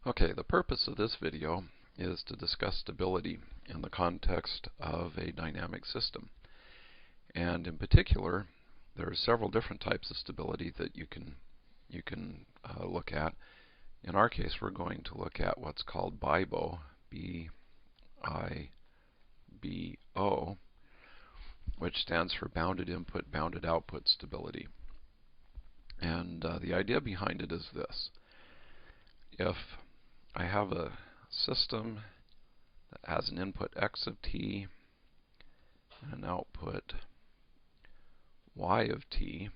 Okay, the purpose of this video is to discuss stability in the context of a dynamic system. And in particular, there are several different types of stability that you can look at. In our case, we're going to look at what's called BIBO, B-I-B-O, which stands for Bounded Input, Bounded Output Stability. And the idea behind it is this. If I have a system that has an input x of t and an output y of t,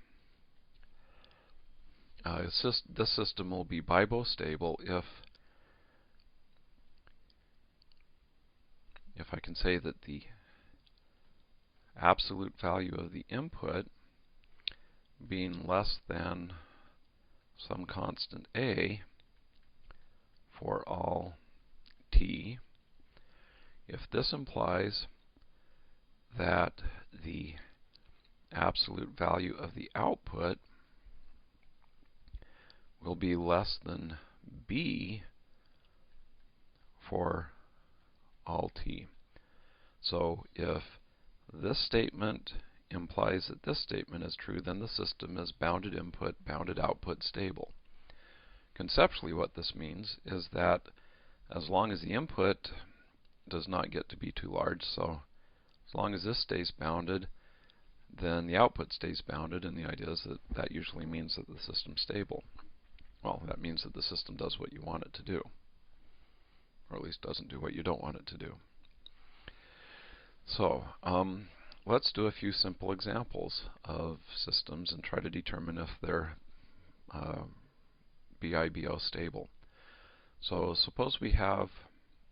this system will be BIBO stable if I can say that the absolute value of the input being less than some constant a for all t, if this implies that the absolute value of the output will be less than b for all t. So if this statement implies that this statement is true, then the system is bounded input, bounded output stable. Conceptually, what this means is that as long as the input does not get to be too large, so as long as this stays bounded, then the output stays bounded, and the idea is that that usually means that the system's stable. Well, that means that the system does what you want it to do, or at least doesn't do what you don't want it to do. So let's do a few simple examples of systems and try to determine if they're BIBO stable. So suppose we have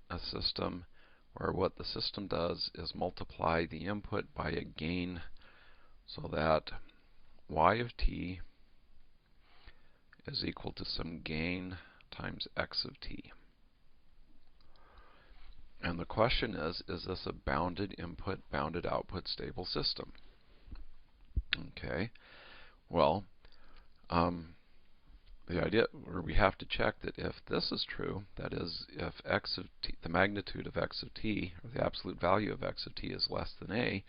a system where what the system does is multiply the input by a gain so that y of t is equal to some gain times x of t. And the question is this a bounded input, bounded output stable system? Okay, well, the idea, or we have to check that if this is true, that is, if x of t, the magnitude of x of t, or the absolute value of x of t is less than a,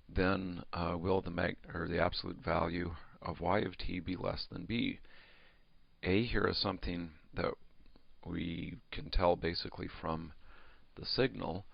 then will the absolute value of y of t be less than b? A here is something that we can tell basically from the signal,